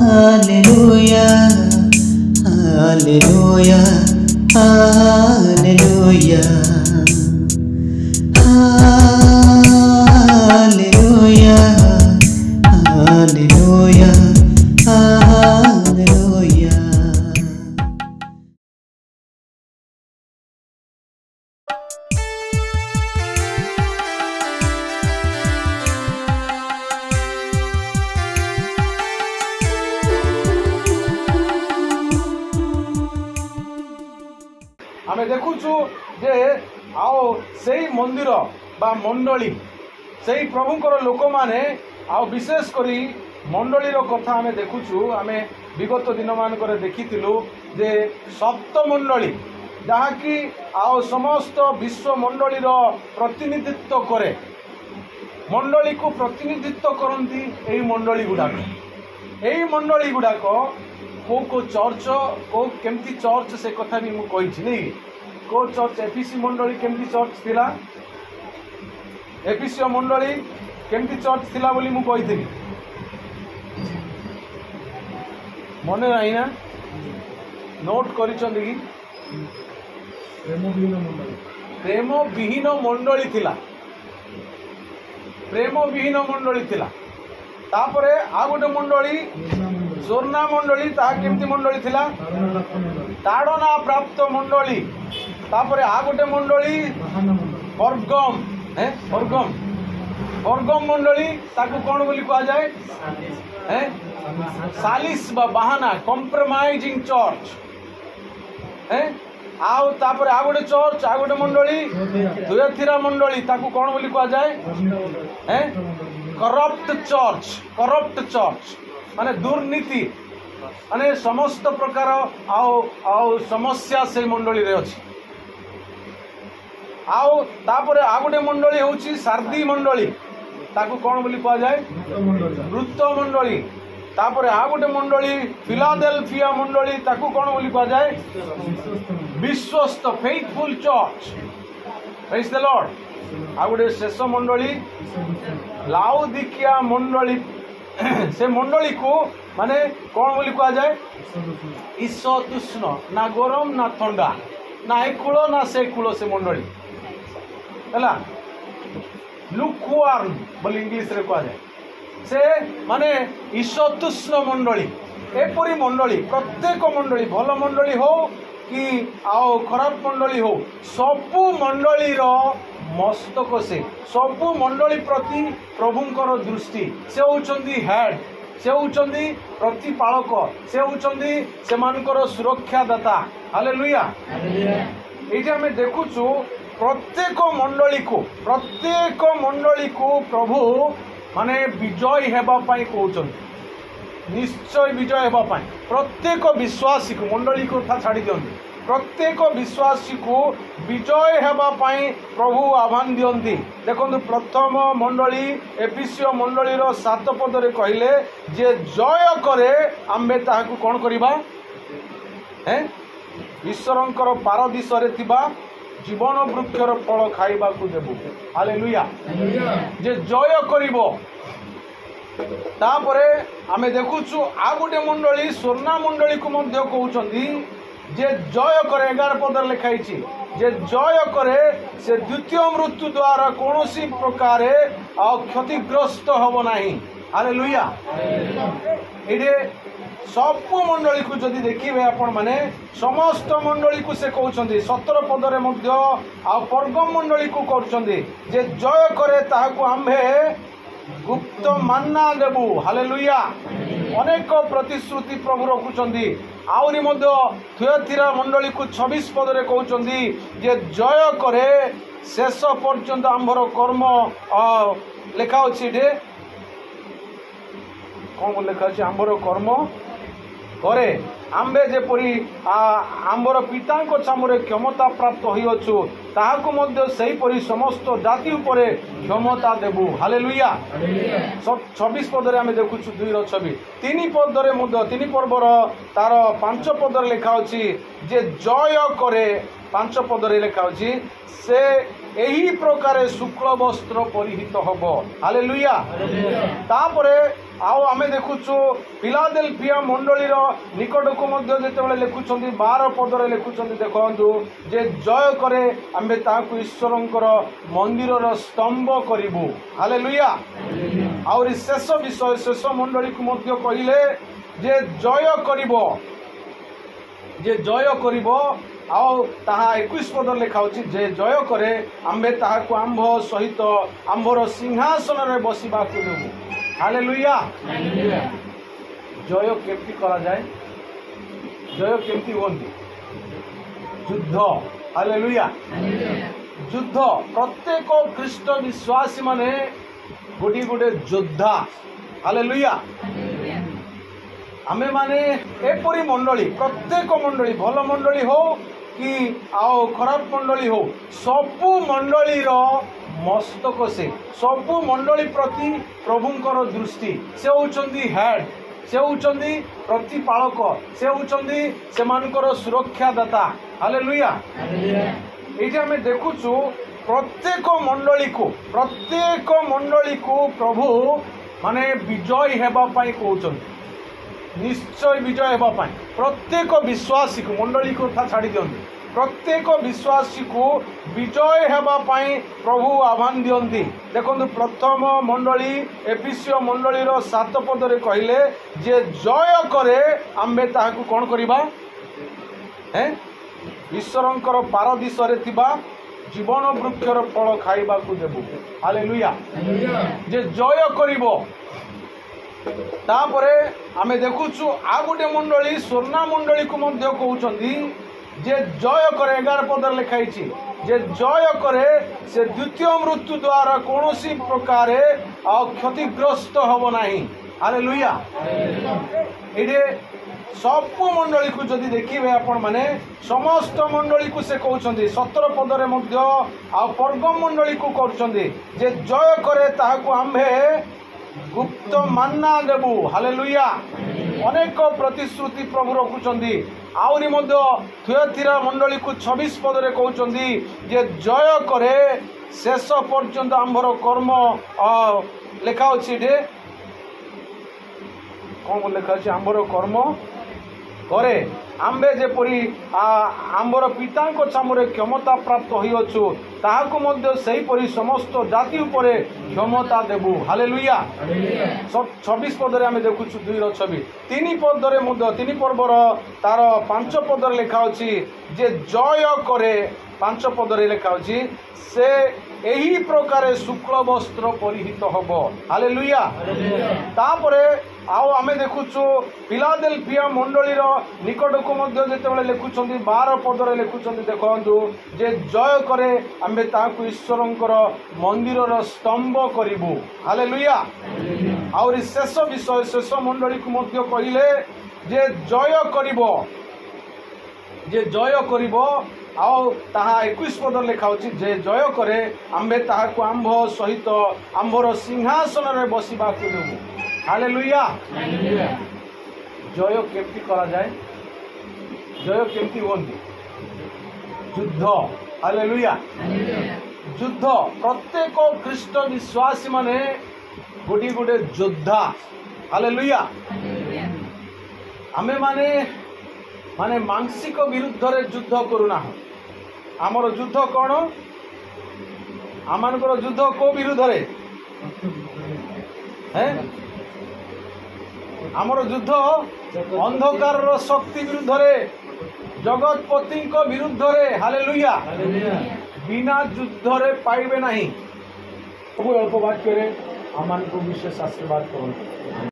Hallelujah, hallelujah, hallelujah, hallelujah, hallelujah, hallelujah. आमे देखुचु जे आओ सेई मंदिर बा मंडली सेई प्रभुंकर लोक माने आओ विशेष करी मंडलीर कथा आमे देखुचु। आमे विगत दिन मानकर देखिथिलु जे सप्त मंडली जहाँकि आओ समस्त विश्व मंडलीर प्रतिनिधित्व करे, मंडली को प्रतिनिधित्व करती यही मंडली गुड़ाक। यही मंडली गुड़ाक को चर्च को केमती चर्च से कथा भी मुझे नहीं को चर्च एफिसी मंडली केमती चर्च थिला, एफिसी मंडली केमती चर्च थिला बोली मु कही मन रही ना नोट कर प्रेम विहीन मंडली थिला, प्रेम विहीन मंडली थिला। तापरे आ गोटे मंडली स्वर्णा मंडली ता केमती मंडली थिला, ताड़ना प्राप्त मंडली। तापरे आ गोटे मंडली परगम परगम परगम मंडली ताकू कौन बोली कहा जाए सालिस बा बहाना कॉम्प्रोमाइजिंग चर्च आउ तापरे आ गोटे चर्च आ गोटे मंडली थुयाथिरा मंडली ताकू कौन बोली कहा जाए करप्ट चर्च, करप्ट चर्च माने दुर्नीति माने समस्त प्रकार आओ आओ समस्या से मंडली रे अछि। आओ तापरे आ गोटे मंडली होची सारदी मंडली ताकू कौन बोली कहा जाए मृत मंडली। तापरे आ गोटे मंडली फिलाडेल्फिया मंडली ताकू कौन बोली कहा जाए विश्वस्त faithful church. Praise the lord. आ गोटे शेष मंडली लाउदिकिया मंडली से मंडली को माने कौन बोली कहा जाए ईशतुष्ण ना गरम ना ठंडा ना ए कूल ना से कूल से मंडली है लुकवार्म बोली इंग्लिश रे कहा जाए से माने ईशतुष्ण मंडली। एपरी मंडली प्रत्येक मंडली भल मंडली हो कि आओ खराब मंडली हो सबु मंडली रो मस्तक से सबु मंडली प्रति प्रभुंकर दृष्टि से होचंदी हेड से होचंदी प्रतिपालक से होचंदी सेमानकर सुरक्षादाता। हालेलुया। ये आम देखुचु प्रत्येक मंडली को प्रभु माने विजय हेबा पाई कहउचंदी, निश्चय विजय हेबा पाई प्रत्येक विश्वासी को मंडली को था छाड़ी दियंती प्रत्येक विश्वासी को विजय हेबा पाई प्रभु आह्वान दियंती। देखो प्रथम मंडली एफिसी मंडली 7 पदरे कहले जे जय करे आम्बे ताहाकु कोन करिबा ईश्वरंकर पारदीश रे थिबा जीवन वृक्षर फल खाइबा को देबु। हालेलुया। जे जय करिवो तापरे आमे देखुछु आ गोटे मंडली स्वर्णा मंडली को मध्य कहउचंदी जे जय करे 11 पदर लिखाई जे जय करे से द्वितीय मृत्यु द्वारा कौनसी प्रकार क्षतिग्रस्त हब नहीं। हालेलुया। ये सबु मंडली को जदि देखिए आपण माने समस्त मंडली को से कहउचंदी 17 पदरे मध्य आ परगम मंडली को कहउचंदी जे जय करे ताहाकु आम्भे गुप्त मान्ना देबु। हालेलुया। अनेक प्रतिश्रुति प्रभु रखुचंदी। आउरी मध्य थुयाथिरा मंडली को 26 पदरे कहउचंदी जे जय करे शेष पर्यंत आंभर कर्म लेखा अछि जे कौन लेखा अछि आंभर कर्म करे आम्बे जेपरी आंबर पिता छामुरे क्षमता प्राप्त होइअछु ताहाकु मध्य सेही परी समस्त जाति उपरे क्षमता देबु। हालेलुया। 26 पदरे आमे देखुछु 2:26 3 पदरे मध्य 3 पर्वर तार 5 पदरे लिखा अछि जे जय करे 5 पदरे लिखा अछि से एही प्रकार शुक्ल वस्त्र परिहित हब। हालेलुया। तापरे आउ आमे देखुछु फिलाडेल्फिया मंडलीर निकटकू मध्य जेतेबेले लिखुछन्ती 12 पदरे लिखुछन्ती देखंतु जे जय करे आमे ताकू ईश्वरंकर मंदिरर स्तंभ करिबु। हालेलुया। और शेष विषय शेष मंडली को मध्य कहिले जे जय करिबो, जे जय करिबो आउ ताहा 21 पद लिखा होछि जे जय करे आम्भे ताहाकू आम्भ सहित आम्भर सिंहासन रे बसिबा को देबु। हालेलुया। जय केमती करा जाए, जय केमती होंदी युद्ध। हालेलुया। युद्ध प्रत्येक ख्रीष्ट विश्वासी माने गोटी गोटे योद्धा। हालेलुया। आमे माने एपरी मंडली प्रत्येक मंडली भल मंडली हो कि आओ खराब मंडली हो सबु मंडलीर मस्तक से सबु मंडली प्रति प्रभुंकर दृष्टि से होचंदी हेड, से होचंदी प्रतिपालक, से होचंदी सेमानकर सुरक्षादाता। हालेलुया। एठी आमे देखुछु प्रत्येक मंडली को प्रभु माने विजय हेबा पाई कहउछन, निश्चय विजय हेबा पाई प्रत्येक विश्वासी को मंडली को था छाड़ी दियंती, प्रत्येक विश्वासी को विजय हेबा पाई प्रभु आह्वान दियंती। देखो प्रथम मंडली एफिसियो मंडलीर 7 पदरे कहले जे जय करे आम्बे ताहाकू कोन करिबा हैं ईश्वरंकर पारदीश रे थिबा जीवन वृक्षर फल खाइबा को देबु। हालेलुया। जे जय करिबो तापरे आमे देखुछु आ गोटे मंडली स्वर्णा मंडली को मध्य कहउछन्ती जे जय करे 11 पदर लिखाइछि जे जय करे से द्वितीय मृत्यु द्वारा कोनोसी प्रकारे क्षतिग्रस्त हबो नाही। हालेलुया। एडे सब मंडली को जदि देखिबे आपण माने समस्त मंडली को से कहउछन्ती 17 पदरे मध्य आ परगम मंडली को कहउछन्ती जे जय करे ताहाकू आम्भे गुप्त मान्ना देबु। हालेलुया। अनेक प्रतिश्रुति प्रभु रखुचंदी। आउरी मध्य थुयातीरा मंडली को 26 पदरे कहउचंदी जे जय करे शेष पर्यंत आम्भर कर्म लेखा अछि डे कोन लेखा अछि आम्भर कर्म करे आम्बे जेपरी आम्बर पिता को छामुरे क्षमता प्राप्त होइअछु ताहाकू मध्य सही परी समस्त जाति उपरे क्षमता देबु। हालेलुया। 26 पदरे आमे देखुछु 2:26 3 पदरे मध्य 3 पर्वर तार 5 पदरे लिखा अछि जे जय करे 5 पदरे लिखा अछि से एही प्रकारे शुक्ल वस्त्र परिहित हबो। हालेलुया। तापरे आओ आमे देखुछु फिलाडेल्फिया मंडलीर निकटकू मध्य जेतेबेले लिखुछन्ती 12 पदरे लिखुछन्ती देखंतु जे जय करे आम्बे ताहाकू ईश्वरंकर मंदिरर स्तंभ करिबु। हालेलुया। और शेष विषय शेष मंडली को मध्य कहिले जे जय करिबो, जे जय करिबो आउ ताहा 21 पदर लिखा होछि जे जय करे आम्बे ताहाकू आम्भ सहित आम्भर सिंहासन रे बसिबा को देबु। हालेलुया। जय केमती करा जाए, जय केमती होंदी युद्ध। हालेलुया। युद्ध प्रत्येक ख्रीष्ट विश्वासी माने गोटी गोटे योद्धा। हालेलुया। आमे माने माने मानसिक विरुद्ध रे युद्ध करूना। आमर युद्ध कौन आमानकर युद्ध को विरुद्ध रे हैं आमर युद्ध अंधकार शक्ति विरुद्ध रे जगतपति को विरुद्ध रे। हालेलुया। बिना युद्ध रे पाइबे नहीं। अल्प वाक्य रे आमान को विशेष आशीर्वाद करूँ।